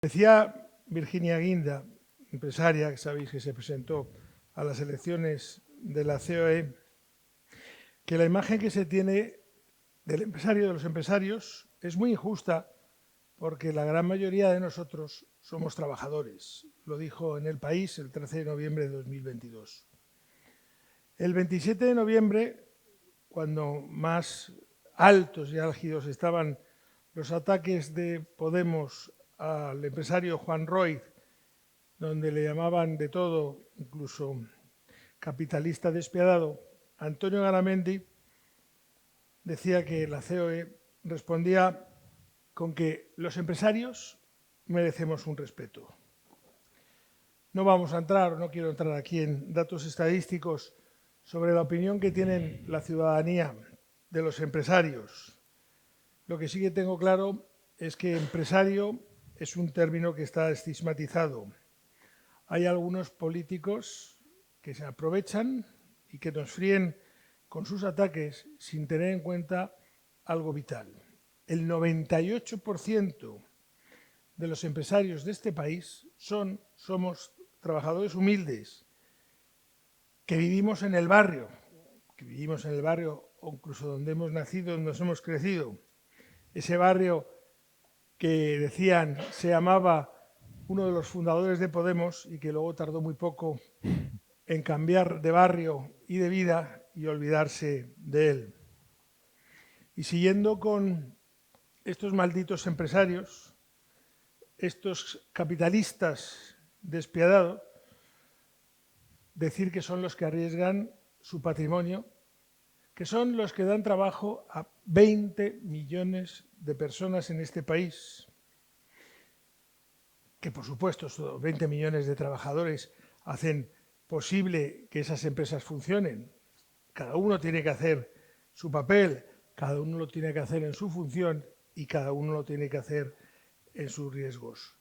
Decía Virginia Guinda, empresaria, que sabéis que se presentó a las elecciones de la COE, que la imagen que se tiene del empresario, de los empresarios, es muy injusta porque la gran mayoría de nosotros somos trabajadores. Lo dijo en El País el 13 de noviembre de 2022. El 27 de noviembre, cuando más altos y álgidos estaban los ataques de Podemos al empresario Juan Roig, donde le llamaban de todo, incluso capitalista despiadado, Antonio Garamendi decía que la COE respondía con que los empresarios merecemos un respeto. No vamos a entrar, no quiero entrar aquí en datos estadísticos sobre la opinión que tienen la ciudadanía de los empresarios. Lo que sí que tengo claro es que empresario es un término que está estigmatizado. Hay algunos políticos que se aprovechan y que nos fríen con sus ataques sin tener en cuenta algo vital. El 98% de los empresarios de este país somos trabajadores humildes, que vivimos en el barrio o incluso donde hemos nacido, donde nos hemos crecido. Ese barrio que decían se llamaba uno de los fundadores de Podemos y que luego tardó muy poco en cambiar de barrio y de vida y olvidarse de él. Y siguiendo con estos malditos empresarios, estos capitalistas despiadados, decir que son los que arriesgan su patrimonio, que son los que dan trabajo a 20 millones de personas en este país, que por supuesto estos 20 millones de trabajadores hacen posible que esas empresas funcionen. Cada uno tiene que hacer su papel, cada uno lo tiene que hacer en su función y cada uno lo tiene que hacer en sus riesgos.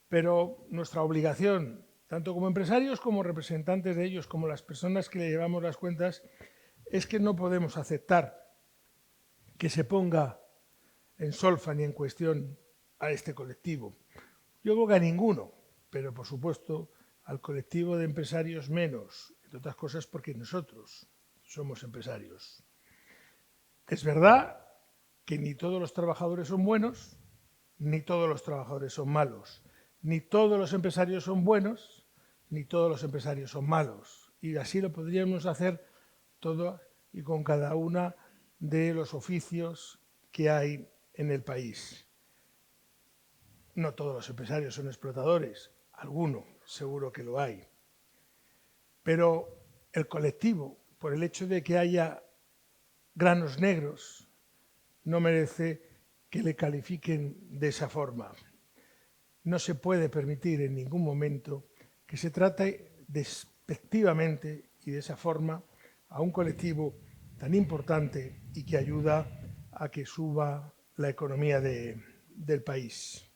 Pero nuestra obligación, tanto como empresarios como representantes de ellos, como las personas que le llevamos las cuentas, es que no podemos aceptar que se ponga en solfa ni en cuestión a este colectivo. Yo creo que a ninguno, pero por supuesto al colectivo de empresarios menos, entre otras cosas porque nosotros somos empresarios. Es verdad que ni todos los trabajadores son buenos, ni todos los trabajadores son malos, ni todos los empresarios son buenos, ni todos los empresarios son malos. Y así lo podríamos hacer todo y con cada una de los oficios que hay en el país. No todos los empresarios son explotadores, alguno seguro que lo hay. Pero el colectivo, por el hecho de que haya granos negros, no merece que le califiquen de esa forma. No se puede permitir en ningún momento que se trate despectivamente y de esa forma a un colectivo tan importante y que ayuda a que suba la economía del país.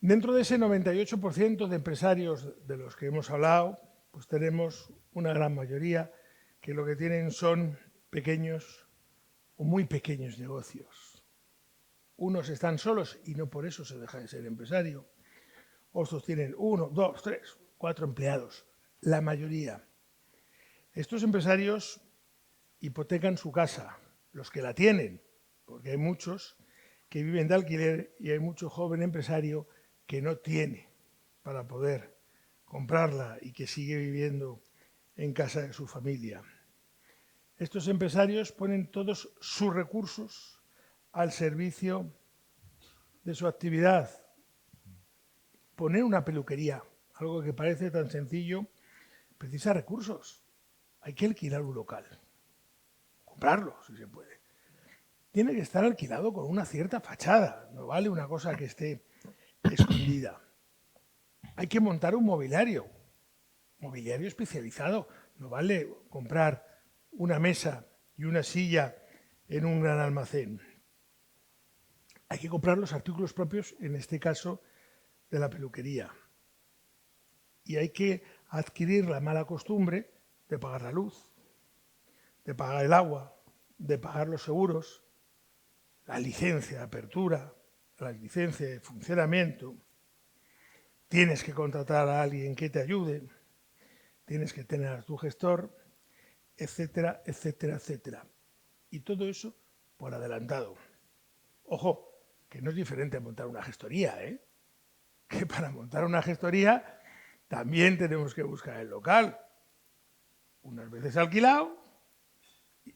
Dentro de ese 98% de empresarios de los que hemos hablado, pues tenemos una gran mayoría que lo que tienen son pequeños o muy pequeños negocios. Unos están solos y no por eso se deja de ser empresario. Otros tienen 1, 2, 3, 4 empleados. La mayoría. Estos empresarios hipotecan su casa, los que la tienen, porque hay muchos que viven de alquiler y hay mucho joven empresario que no tiene para poder comprarla y que sigue viviendo en casa de su familia. Estos empresarios ponen todos sus recursos al servicio de su actividad. Poner una peluquería, algo que parece tan sencillo, precisa recursos. Hay que alquilar un local, comprarlo si se puede. Tiene que estar alquilado con una cierta fachada, no vale una cosa que esté escondida. Hay que montar un mobiliario especializado, no vale comprar una mesa y una silla en un gran almacén. Hay que comprar los artículos propios, en este caso, de la peluquería. Y hay que adquirir la mala costumbre de pagar la luz, de pagar el agua, de pagar los seguros, la licencia de apertura, la licencia de funcionamiento, tienes que contratar a alguien que te ayude, tienes que tener a tu gestor, etcétera, etcétera, etcétera. Y todo eso por adelantado. Ojo, que no es diferente a montar una gestoría, ¿eh? Que para montar una gestoría también tenemos que buscar el local. Unas veces alquilado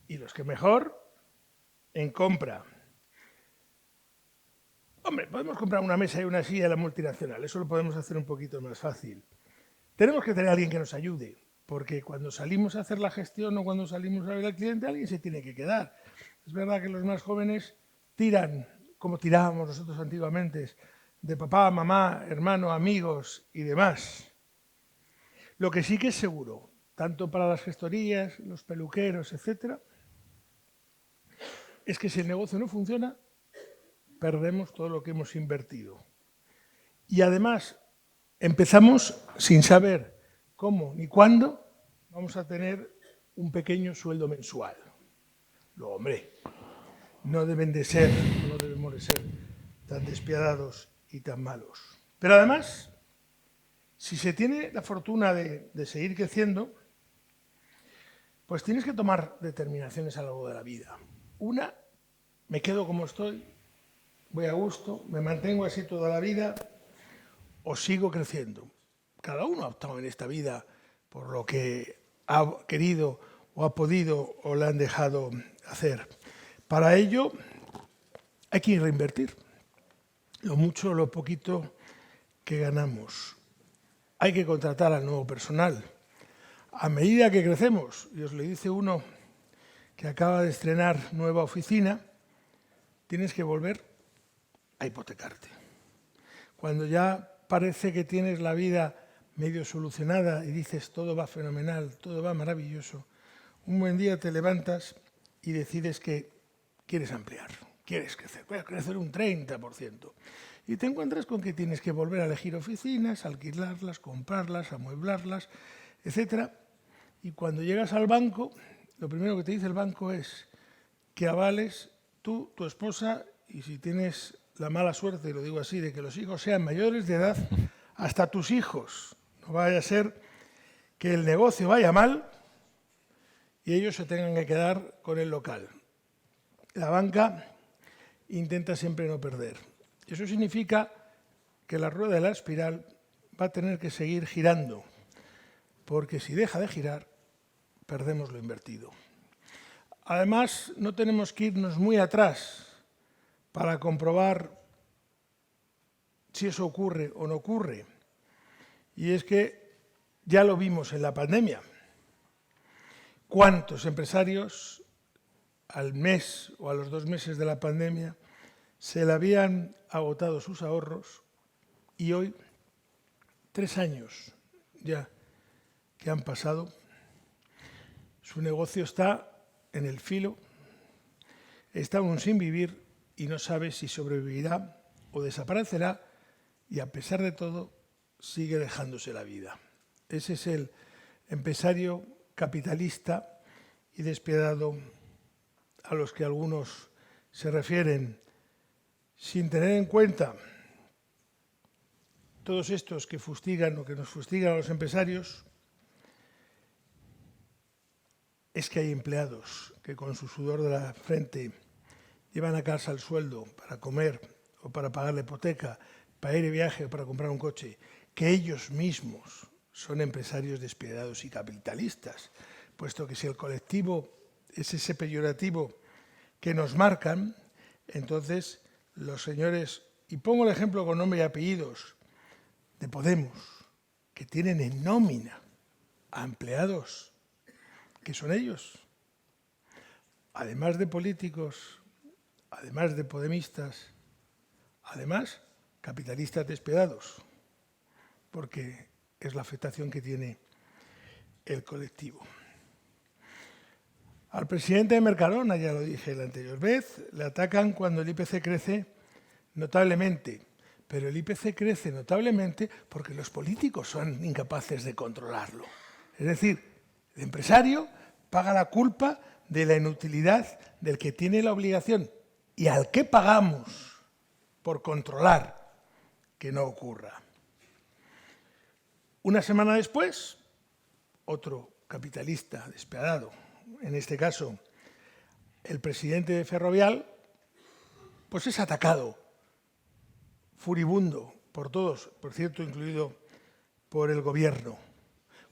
y los que mejor en compra. Hombre, podemos comprar una mesa y una silla de la multinacional, eso lo podemos hacer un poquito más fácil. Tenemos que tener a alguien que nos ayude, porque cuando salimos a hacer la gestión o cuando salimos a ver al cliente, alguien se tiene que quedar. Es verdad que los más jóvenes tiran, como tirábamos nosotros antiguamente, de papá, mamá, hermano, amigos y demás. Lo que sí que es seguro, tanto para las gestorías, los peluqueros, etcétera, es que si el negocio no funciona, perdemos todo lo que hemos invertido. Y además, empezamos sin saber cómo ni cuándo vamos a tener un pequeño sueldo mensual. Luego, hombre, no debemos de ser tan despiadados y tan malos. Pero además, si se tiene la fortuna de seguir creciendo, pues tienes que tomar determinaciones a lo largo de la vida. Una, me quedo como estoy, voy a gusto, me mantengo así toda la vida o sigo creciendo. Cada uno ha optado en esta vida por lo que ha querido o ha podido o le han dejado hacer. Para ello hay que reinvertir lo mucho o lo poquito que ganamos. Hay que contratar al nuevo personal. A medida que crecemos, y os lo dice uno que acaba de estrenar nueva oficina, tienes que volver a hipotecarte. Cuando ya parece que tienes la vida medio solucionada y dices todo va fenomenal, todo va maravilloso, un buen día te levantas y decides que quieres ampliar, quieres crecer, voy a crecer un 30%. Y te encuentras con que tienes que volver a elegir oficinas, alquilarlas, comprarlas, amueblarlas, etc. Y cuando llegas al banco, lo primero que te dice el banco es que avales tú, tu esposa, y si tienes la mala suerte, y lo digo así, de que los hijos sean mayores de edad, hasta tus hijos. No vaya a ser que el negocio vaya mal y ellos se tengan que quedar con el local. La banca intenta siempre no perder. Eso significa que la rueda de la espiral va a tener que seguir girando, porque si deja de girar, perdemos lo invertido. Además, no tenemos que irnos muy atrás para comprobar si eso ocurre o no ocurre. Y es que ya lo vimos en la pandemia. ¿Cuántos empresarios al mes o a los 2 meses de la pandemia se le habían agotado sus ahorros y hoy, 3 años ya que han pasado, su negocio está en el filo, está aún sin vivir y no sabe si sobrevivirá o desaparecerá y a pesar de todo sigue dejándose la vida. Ese es el empresario capitalista y despiadado a los que algunos se refieren, sin tener en cuenta todos estos que fustigan o que nos fustigan a los empresarios, es que hay empleados que con su sudor de la frente llevan a casa el sueldo para comer o para pagar la hipoteca, para ir de viaje o para comprar un coche, que ellos mismos son empresarios despiadados y capitalistas, puesto que si el colectivo es ese peyorativo que nos marcan, entonces los señores, y pongo el ejemplo con nombre y apellidos, de Podemos, que tienen en nómina a empleados que son ellos, además de políticos, además de podemistas, además capitalistas despiadados, porque es la afectación que tiene el colectivo. Al presidente de Mercadona, ya lo dije la anterior vez, le atacan cuando el IPC crece notablemente, pero el IPC crece notablemente porque los políticos son incapaces de controlarlo. Es decir, el empresario paga la culpa de la inutilidad del que tiene la obligación y al que pagamos por controlar que no ocurra. Una semana después, otro capitalista despiadado, en este caso el presidente de Ferrovial, pues es atacado, furibundo por todos, por cierto, incluido por el gobierno.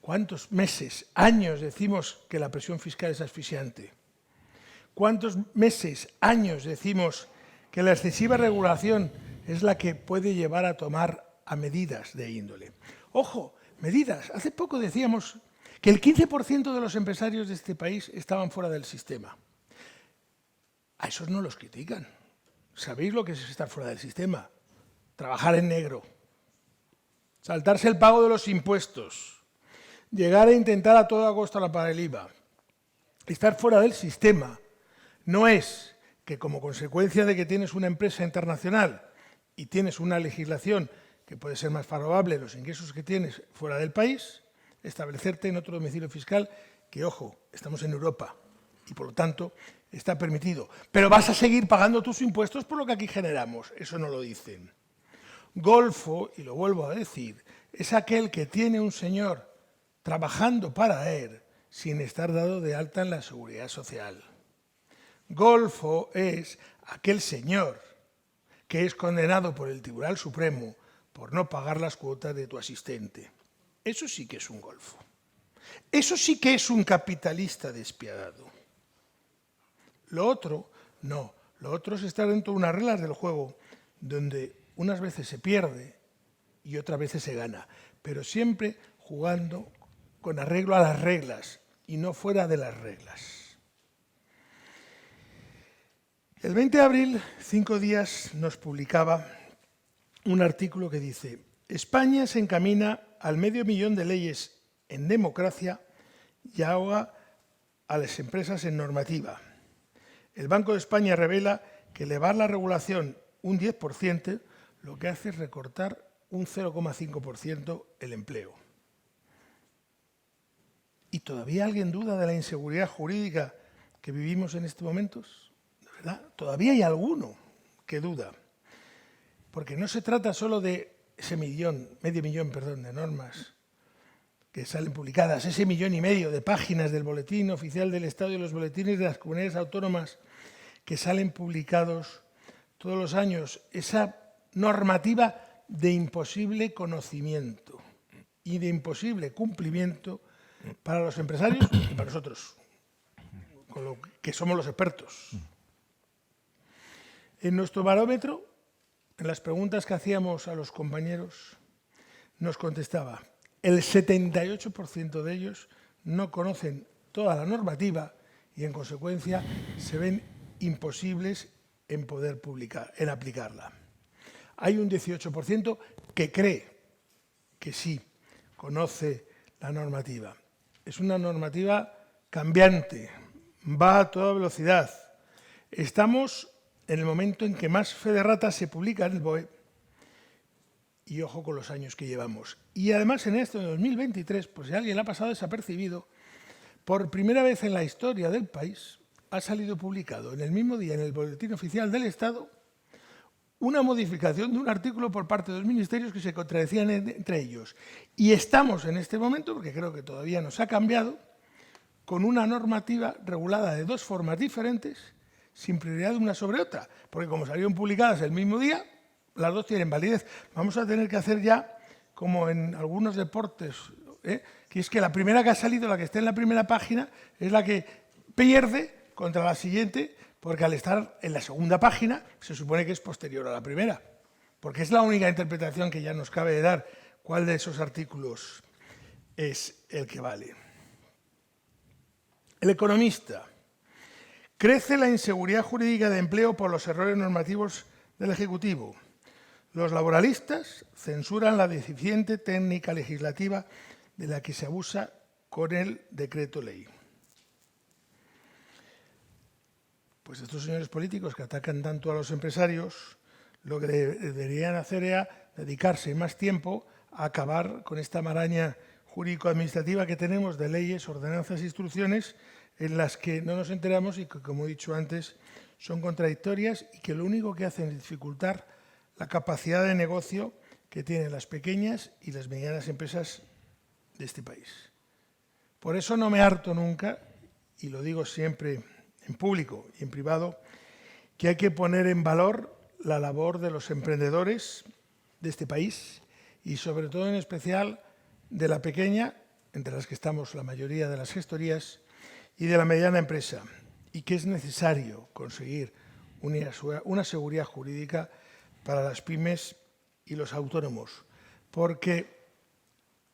¿Cuántos meses, años decimos que la presión fiscal es asfixiante? ¿Cuántos meses, años decimos que la excesiva regulación es la que puede llevar a tomar a medidas de índole? Ojo, medidas. Hace poco decíamos que el 15% de los empresarios de este país estaban fuera del sistema. A esos no los critican. ¿Sabéis lo que es estar fuera del sistema? Trabajar en negro, saltarse el pago de los impuestos, llegar a intentar a toda costa la pagar el IVA. Estar fuera del sistema no es que como consecuencia de que tienes una empresa internacional y tienes una legislación que puede ser más favorable a los ingresos que tienes fuera del país, establecerte en otro domicilio fiscal que, ojo, estamos en Europa y por lo tanto está permitido. Pero vas a seguir pagando tus impuestos por lo que aquí generamos. Eso no lo dicen. Golfo, y lo vuelvo a decir, es aquel que tiene un señor trabajando para él sin estar dado de alta en la Seguridad Social. Golfo es aquel señor que es condenado por el Tribunal Supremo por no pagar las cuotas de tu asistente. Eso sí que es un golfo. Eso sí que es un capitalista despiadado. Lo otro, no. Lo otro es estar dentro de unas reglas del juego donde unas veces se pierde y otras veces se gana, pero siempre jugando con arreglo a las reglas y no fuera de las reglas. El 20 de abril, 5 días, nos publicaba un artículo que dice: España se encamina al 500.000 de leyes en democracia y ahoga a las empresas en normativa. El Banco de España revela que elevar la regulación un 10% lo que hace es recortar un 0,5% el empleo. ¿Y todavía alguien duda de la inseguridad jurídica que vivimos en estos momentos? ¿De verdad? Todavía hay alguno que duda. Porque no se trata solo de ese medio millón de normas que salen publicadas, ese 1,5 millones de páginas del Boletín Oficial del Estado y los boletines de las comunidades autónomas que salen publicados todos los años, esa normativa de imposible conocimiento y de imposible cumplimiento para los empresarios y para nosotros, con lo que somos los expertos. En nuestro barómetro, en las preguntas que hacíamos a los compañeros, nos contestaba: el 78% de ellos no conocen toda la normativa y, en consecuencia, se ven imposibles en poder en aplicarla. Hay un 18% que cree que sí conoce la normativa. Es una normativa cambiante, va a toda velocidad. Estamos en el momento en que más fe de rata se publica en el BOE, y ojo con los años que llevamos. Y además en este 2023, pues si alguien le ha pasado desapercibido, por primera vez en la historia del país ha salido publicado en el mismo día en el Boletín Oficial del Estado una modificación de un artículo por parte de los ministerios que se contradecían entre ellos. Y estamos en este momento, porque creo que todavía no se ha cambiado, con una normativa regulada de dos formas diferentes, sin prioridad de una sobre otra, porque como salieron publicadas el mismo día, las dos tienen validez. Vamos a tener que hacer ya, como en algunos deportes, que es que la primera que ha salido, la que esté en la primera página, es la que pierde contra la siguiente, porque al estar en la segunda página se supone que es posterior a la primera, porque es la única interpretación que ya nos cabe de dar cuál de esos artículos es el que vale. El Economista. Crece la inseguridad jurídica de empleo por los errores normativos del Ejecutivo. Los laboralistas censuran la deficiente técnica legislativa de la que se abusa con el decreto ley. Pues estos señores políticos que atacan tanto a los empresarios, lo que deberían hacer era dedicarse más tiempo a acabar con esta maraña jurídico-administrativa que tenemos de leyes, ordenanzas e instrucciones en las que no nos enteramos y que, como he dicho antes, son contradictorias y que lo único que hacen es dificultar la capacidad de negocio que tienen las pequeñas y las medianas empresas de este país. Por eso no me harto nunca, y lo digo siempre en público y en privado, que hay que poner en valor la labor de los emprendedores de este país y sobre todo en especial de la pequeña, entre las que estamos la mayoría de las gestorías, y de la mediana empresa, y que es necesario conseguir una seguridad jurídica para las pymes y los autónomos, porque,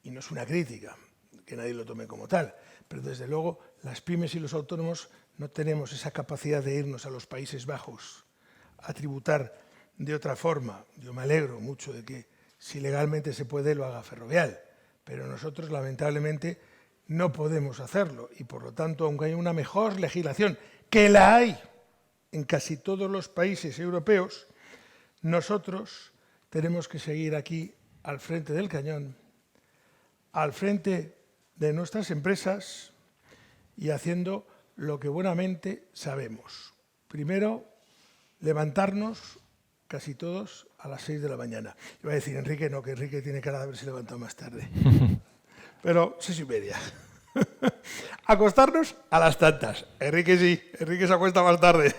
y no es una crítica, que nadie lo tome como tal, pero desde luego las pymes y los autónomos no tenemos esa capacidad de irnos a los Países Bajos a tributar de otra forma. Yo me alegro mucho de que si legalmente se puede lo haga Ferrovial, pero nosotros lamentablemente no podemos hacerlo y por lo tanto, aunque hay una mejor legislación, que la hay en casi todos los países europeos, nosotros tenemos que seguir aquí al frente del cañón, al frente de nuestras empresas y haciendo lo que buenamente sabemos. Primero, levantarnos casi todos a las 6 de la mañana. Iba a decir Enrique, no, que Enrique tiene cara de haberse levantado más tarde. Pero 6:30. Acostarnos a las tantas. Enrique sí, Enrique se acuesta más tarde.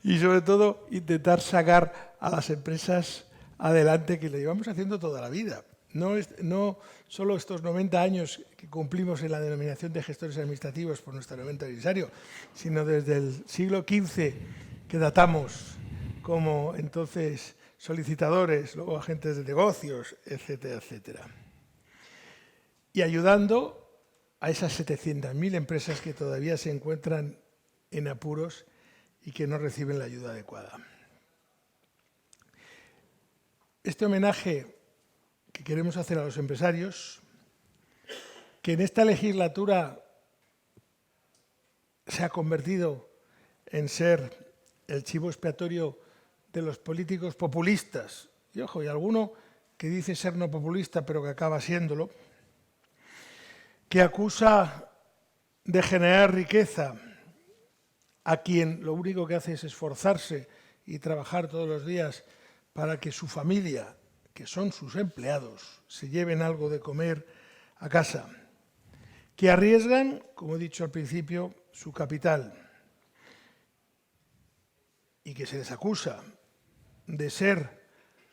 Y sobre todo intentar sacar a las empresas adelante, que le llevamos haciendo toda la vida. No solo estos 90 años que cumplimos en la denominación de gestores administrativos por nuestro 90 aniversario, sino desde el siglo XV que datamos como entonces solicitadores, luego agentes de negocios, etcétera, etcétera. Y ayudando a esas 700.000 empresas que todavía se encuentran en apuros y que no reciben la ayuda adecuada. Este homenaje que queremos hacer a los empresarios, que en esta legislatura se ha convertido en ser el chivo expiatorio de los políticos populistas, y ojo, y alguno que dice ser no populista pero que acaba siéndolo, que acusa de generar riqueza a quien lo único que hace es esforzarse y trabajar todos los días para que su familia, que son sus empleados, se lleven algo de comer a casa, que arriesgan, como he dicho al principio, su capital y que se les acusa de ser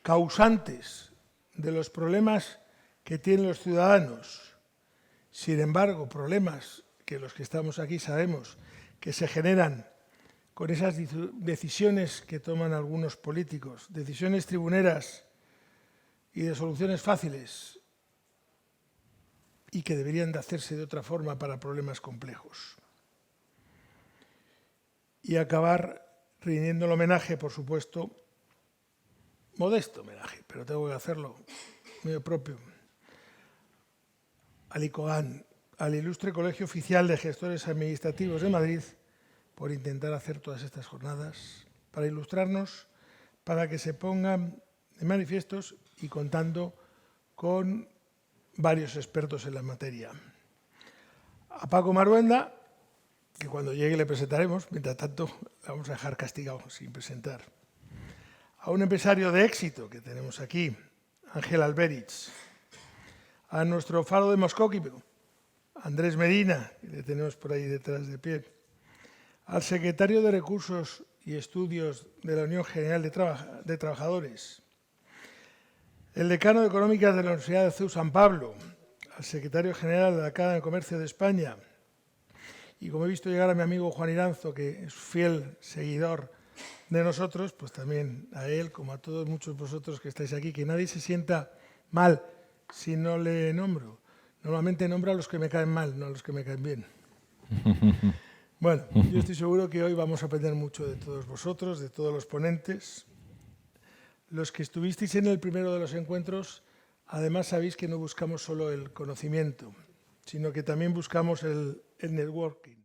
causantes de los problemas que tienen los ciudadanos. Sin embargo, problemas que los que estamos aquí sabemos que se generan con esas decisiones que toman algunos políticos, decisiones tribuneras y de soluciones fáciles y que deberían de hacerse de otra forma para problemas complejos. Y acabar rindiendo el homenaje, por supuesto, modesto homenaje, pero tengo que hacerlo mío propio, al ICOGAN, al Ilustre Colegio Oficial de Gestores Administrativos de Madrid, por intentar hacer todas estas jornadas, para ilustrarnos, para que se pongan de manifiestos y contando con varios expertos en la materia. A Paco Maruenda, que cuando llegue le presentaremos, mientras tanto le vamos a dejar castigado sin presentar. A un empresario de éxito que tenemos aquí, Ángel Alberich. A nuestro faro de Moscú, Andrés Medina, que le tenemos por ahí detrás de pie. Al secretario de Recursos y Estudios de la Unión General de Trabajadores. El decano de Económicas de la Universidad de CEU San Pablo. Al secretario general de la Cámara de Comercio de España. Y como he visto llegar a mi amigo Juan Iranzo, que es fiel seguidor de nosotros, pues también a él, como a todos muchos vosotros que estáis aquí, que nadie se sienta mal si no le nombro. Normalmente nombro a los que me caen mal, no a los que me caen bien. Bueno, yo estoy seguro que hoy vamos a aprender mucho de todos vosotros, de todos los ponentes. Los que estuvisteis en el primero de los encuentros, además sabéis que no buscamos solo el conocimiento, sino que también buscamos el networking.